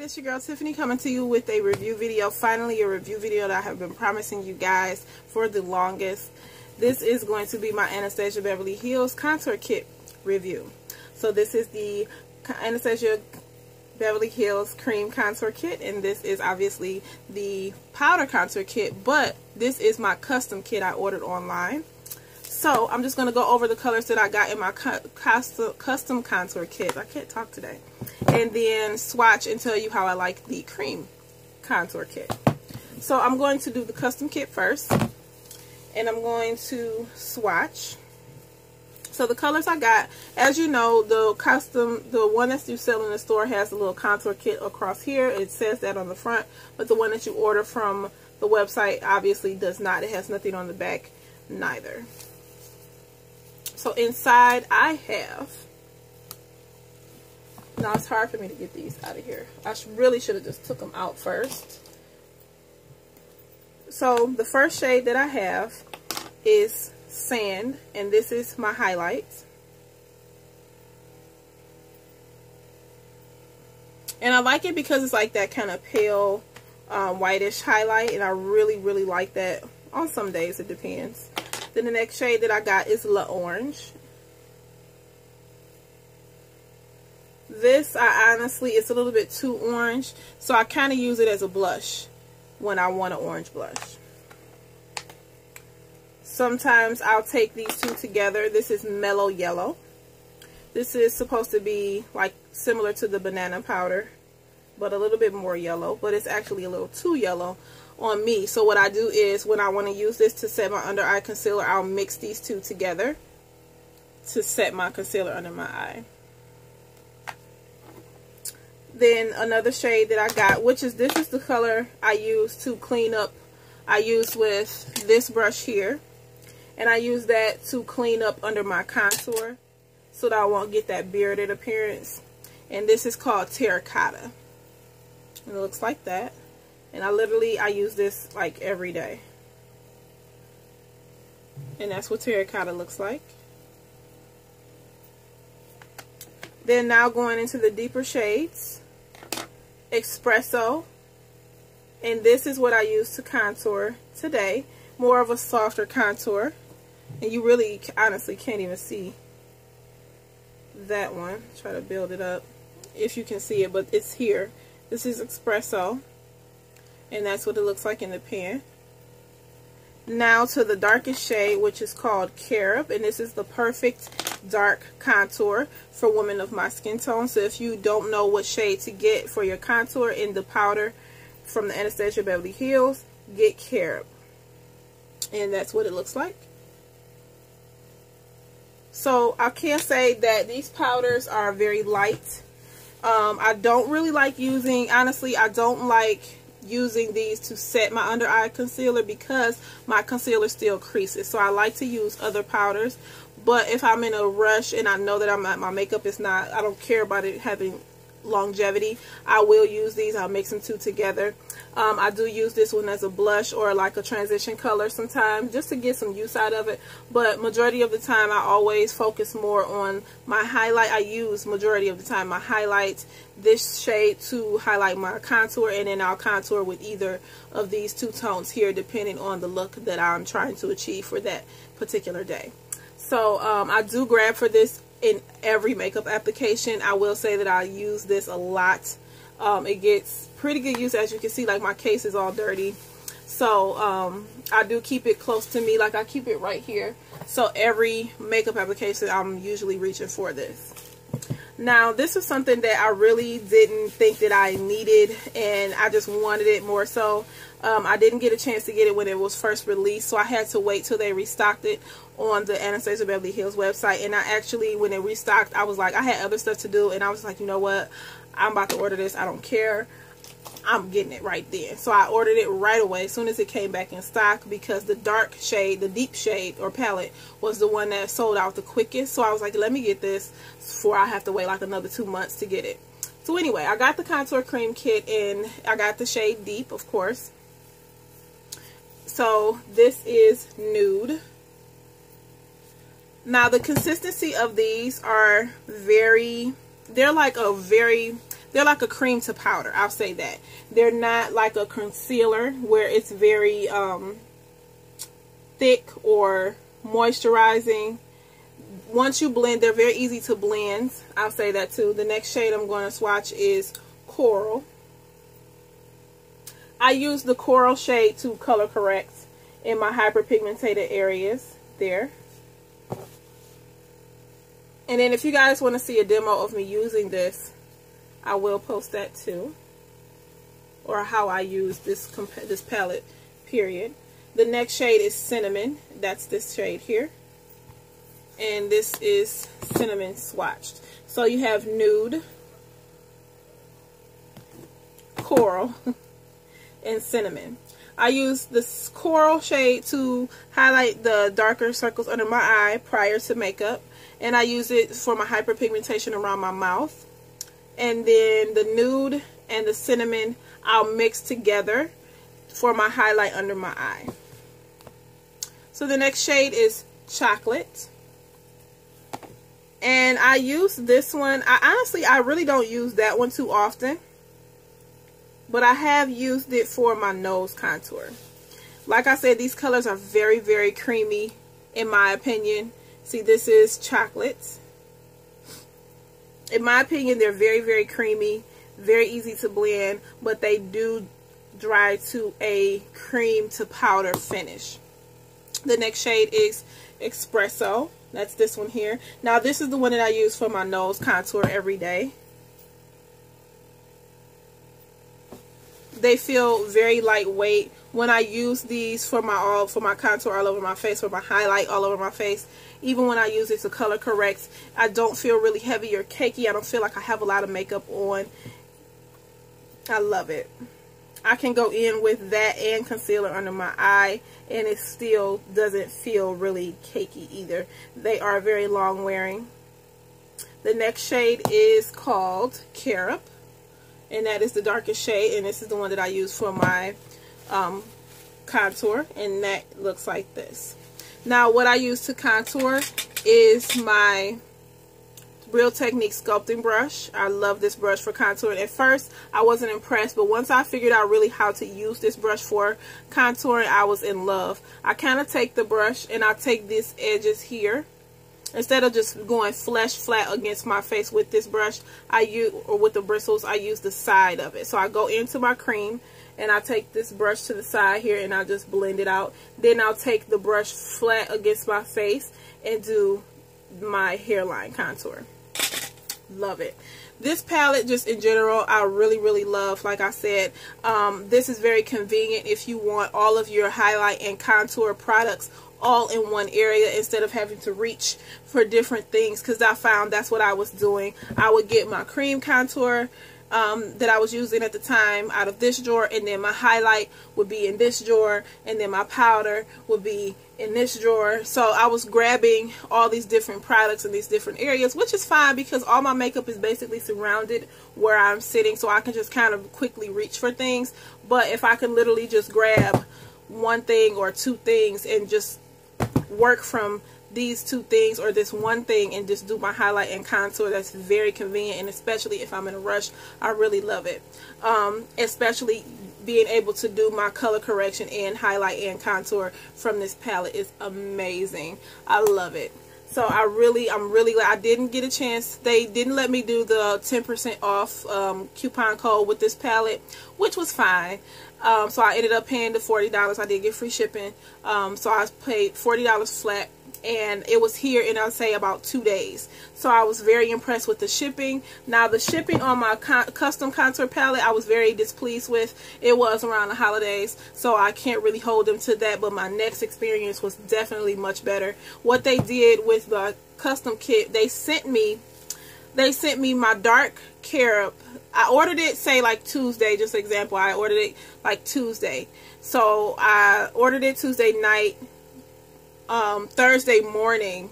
it's your girl Tiffany coming to you with a review video. Finally, a review video that I have been promising you guys for the longest. This is going to be my Anastasia Beverly Hills Contour Kit review. So this is the Anastasia Beverly Hills Cream Contour Kit, and this is obviously the Powder Contour Kit, but this is my custom kit I ordered online. So I'm just going to go over the colors that I got in my custom contour kit. I can't talk today. And then swatch and tell you how I like the cream contour kit. So I'm going to do the custom kit first. And I'm going to swatch. So the colors I got, as you know, the one that you sell in the store has a little contour kit across here. It says that on the front. But the one that you order from the website obviously does not. It has nothing on the back neither. So inside I have, now it's hard for me to get these out of here. I really should have just took them out first. So the first shade that I have is Sand, and this is my highlights. And I like it because it's like that kind of pale whitish highlight, and I really like that. On some days it depends. Then the next shade that I got is La Orange. This, I honestly, it's a little bit too orange, so I kind of use it as a blush when I want an orange blush. Sometimes I'll take these two together. This is Mellow Yellow. This is supposed to be like similar to the banana powder, but a little bit more yellow, but it's actually a little too yellow on me. So what I do is when I want to use this to set my under eye concealer, I'll mix these two together to set my concealer under my eye. Then another shade that I got, which is, this is the color I use to clean up. I use with this brush here, and I use that to clean up under my contour so that I won't get that bearded appearance. And this is called Terracotta. And it looks like that. And I use this like every day. And that's what Terracotta looks like. Then now going into the deeper shades. Espresso. And this is what I use to contour today. More of a softer contour. And you really honestly can't even see that one. Try to build it up if you can see it, but it's here. This is Espresso. And that's what it looks like in the pan. Now to the darkest shade, which is called Carob. And this is the perfect dark contour for women of my skin tone. So if you don't know what shade to get for your contour in the powder from the Anastasia Beverly Hills, get Carob. And that's what it looks like. So I can say that these powders are very light. I don't really like using, honestly, I don't like using these to set my under eye concealer because my concealer still creases. So I like to use other powders. But if I'm in a rush and I know that my makeup is not, I don't care about it having longevity, I will use these. I'll mix them two together. I do use this one as a blush or like a transition color sometimes just to get some use out of it, but majority of the time I always focus more on my highlight. I use majority of the time my highlights, this shade to highlight my contour, and then I'll contour with either of these two tones here depending on the look that I'm trying to achieve for that particular day. So I do grab for this in every makeup application. I will say that I use this a lot. It gets pretty good use, as you can see, like my case is all dirty. So I do keep it close to me, like I keep it right here. So every makeup application I'm usually reaching for this. Now this is something that I really didn't think that I needed, and I just wanted it more so. I didn't get a chance to get it when it was first released, so I had to wait till they restocked it on the Anastasia Beverly Hills website. And I actually, when it restocked, I was like, I had other stuff to do, and I was like, you know what, I'm about to order this. I don't care. I'm getting it right then. So I ordered it right away as soon as it came back in stock, because the dark shade, the deep shade or palette, was the one that sold out the quickest. So I was like, let me get this before I have to wait like another 2 months to get it. So anyway, I got the contour cream kit, and I got the shade Deep, of course. So this is Nude. Now the consistency of these are they're like a very they're like a cream to powder. I'll say that. They're not like a concealer where it's very thick or moisturizing. Once you blend, they're very easy to blend. I'll say that too. The next shade I'm going to swatch is Coral. I use the Coral shade to color correct in my hyperpigmented areas there. And then if you guys want to see a demo of me using this, I will post that too. Or how I use this palette, period. The next shade is Cinnamon. That's this shade here. And this is Cinnamon swatched. So you have Nude, Coral, and Cinnamon. I use this Coral shade to highlight the darker circles under my eye prior to makeup. And I use it for my hyperpigmentation around my mouth. And then the Nude and the Cinnamon I'll mix together for my highlight under my eye. So the next shade is Chocolate. And I use this one. I really don't use that one too often. But I have used it for my nose contour. Like I said, these colors are very, very creamy in my opinion. See, this is Chocolate. In my opinion, they're very, very creamy. Very easy to blend. But they do dry to a cream to powder finish. The next shade is Espresso. That's this one here. Now, this is the one that I use for my nose contour every day. They feel very lightweight. When I use these for my contour all over my face, for my highlight all over my face, even when I use it to color correct, I don't feel really heavy or cakey. I don't feel like I have a lot of makeup on. I love it. I can go in with that and concealer under my eye, and it still doesn't feel really cakey either. They are very long wearing. The next shade is called Carob, and that is the darkest shade, and this is the one that I use for my contour, and that looks like this. Now, what I use to contour is my Real Technique sculpting brush. I love this brush for contouring. At first, I wasn't impressed, but once I figured out really how to use this brush for contouring, I was in love. I kind of take the brush and I take these edges here. Instead of just going flat against my face with this brush, or with the bristles, I use the side of it. So I go into my cream and I take this brush to the side here and I just blend it out. Then I'll take the brush flat against my face and do my hairline contour. Love it. This palette, just in general, I really, really love. Like I said, this is very convenient if you want all of your highlight and contour products all in one area instead of having to reach for different things, because I found that's what I was doing. I would get my cream contour that I was using at the time out of this drawer, and then my highlight would be in this drawer, and then my powder would be in this drawer. So I was grabbing all these different products in these different areas, which is fine because all my makeup is basically surrounded where I'm sitting, so I can just kind of quickly reach for things. But if I can literally just grab one thing or two things and just work from these two things or this one thing and just do my highlight and contour, that's very convenient. And especially if I'm in a rush, I really love it. Especially being able to do my color correction and highlight and contour from this palette is amazing. I love it. So I'm really glad. I didn't get a chance. They didn't let me do the 10% off coupon code with this palette, which was fine. So I ended up paying the $40. I did get free shipping. So I paid $40 flat, and it was here in, I'll say, about 2 days. So I was very impressed with the shipping. Now, the shipping on my custom contour palette, I was very displeased with. It was around the holidays, so I can't really hold them to that, but my next experience was definitely much better. What they did with the custom kit, they sent me my dark Carob. I ordered it, say, like Tuesday, just an example. I ordered it like Tuesday. So I ordered it Tuesday night. Thursday morning,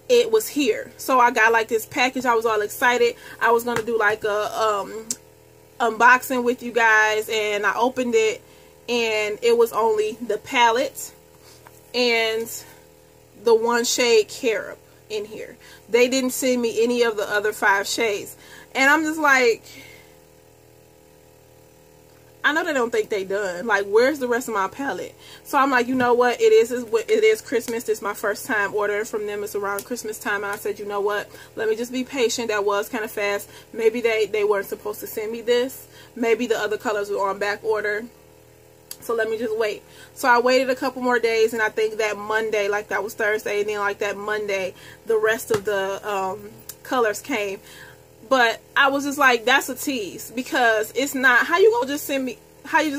it was here. So I got like this package. I was all excited. I was going to do like a unboxing with you guys, and I opened it, and it was only the palette and the one shade Carob in here. They didn't send me any of the other 5 shades. And I'm just like, I know they don't think they done. Like, where's the rest of my palette? So I'm like, you know what? It is Christmas. This is my first time ordering from them. It's around Christmas time. And I said, you know what? Let me just be patient. That was kind of fast. Maybe they weren't supposed to send me this. Maybe the other colors were on back order. So let me just wait. So I waited a couple more days. And I think that Monday, like that was Thursday. And then like that Monday, the rest of the colors came. But I was just like, that's a tease, because it's not, how you just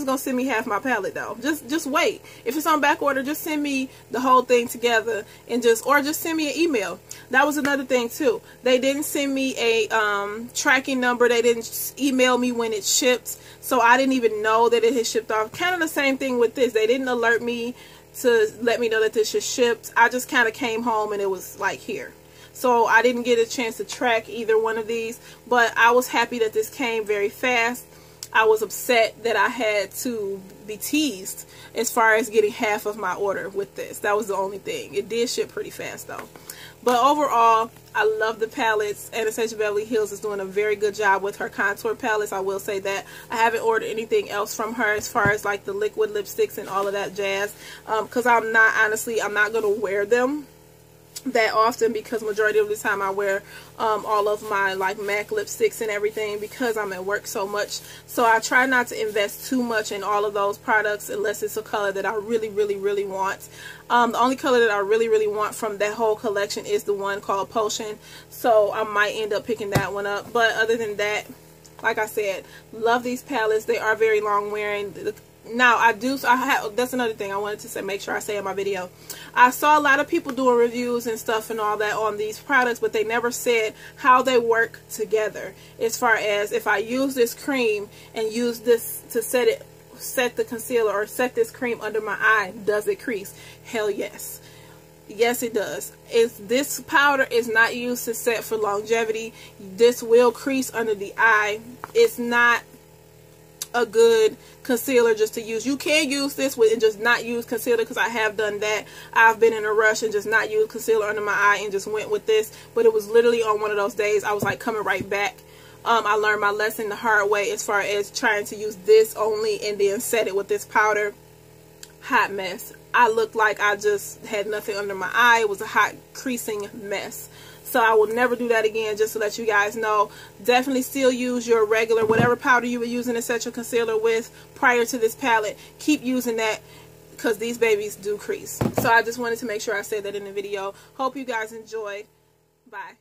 gonna send me half my palette though? Just wait. If it's on back order, just send me the whole thing together, and or just send me an email. That was another thing too. They didn't send me a tracking number. They didn't email me when it shipped, so I didn't even know that it had shipped off. Kind of the same thing with this. They didn't alert me to let me know that this is shipped. I just kind of came home and it was like here. So I didn't get a chance to track either one of these, but I was happy that this came very fast. I was upset that I had to be teased as far as getting half of my order with this. That was the only thing. It did ship pretty fast though. But overall, I love the palettes. Anastasia Beverly Hills is doing a very good job with her contour palettes. I will say that. I haven't ordered anything else from her as far as like the liquid lipsticks and all of that jazz. Because I'm not going to wear them that often, because majority of the time I wear all of my like MAC lipsticks and everything, because I'm at work so much. So I try not to invest too much in all of those products unless it's a color that I really want. The only color that I really want from that whole collection is the one called Potion, so I might end up picking that one up. But other than that, like I said, love these palettes. They are very long wearing. Now that's another thing I wanted to say, make sure I say in my video. I saw a lot of people doing reviews and stuff and all that on these products, but they never said how they work together. As far as if I use this cream and use this to set the concealer, or set this cream under my eye, does it crease? Hell yes. Yes, it does. This powder is not used to set for longevity. This will crease under the eye. It's not a good concealer just to use. You can use this with and just not use concealer, because I have done that. I've been in a rush and just not used concealer under my eye and just went with this. But it was literally on one of those days I was like coming right back. I learned my lesson the hard way as far as trying to use this only and then set it with this powder. Hot mess. I looked like I just had nothing under my eye. It was a hot creasing mess. So I will never do that again, just to let you guys know. Definitely still use your regular, whatever powder you were using to set your concealer with prior to this palette. Keep using that, because these babies do crease. So I just wanted to make sure I said that in the video. Hope you guys enjoyed. Bye.